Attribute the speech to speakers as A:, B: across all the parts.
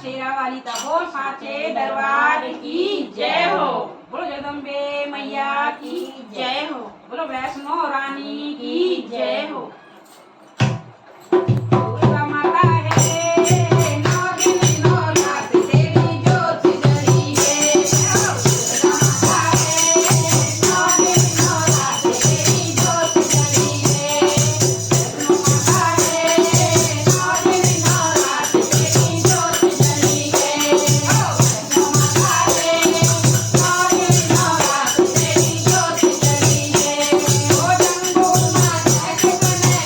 A: शेरावाली तबो साचे दरबार की जय हो। बोलो जगदम्बे मैया की जय हो। बोलो वैष्णो रानी की जय हो। दुर्गा माता है नौ दिन नौ रात तेरी जोत जली है। दुर्गा माता है नौ दिन नौ रात तेरी जोत जली है। वैष्णो माता है नौ दिन नौ रात तेरी जोत जली है। वैष्णो माता है नौ दिन नौ रात तेरी जोत जली है। ओ जंगल माता के बने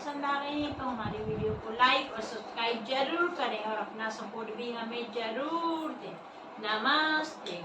B: पसंद आ रहे हैं तो हमारे वीडियो को लाइक और सब्सक्राइब जरूर करें और अपना सपोर्ट भी हमें जरूर दें। नमस्ते।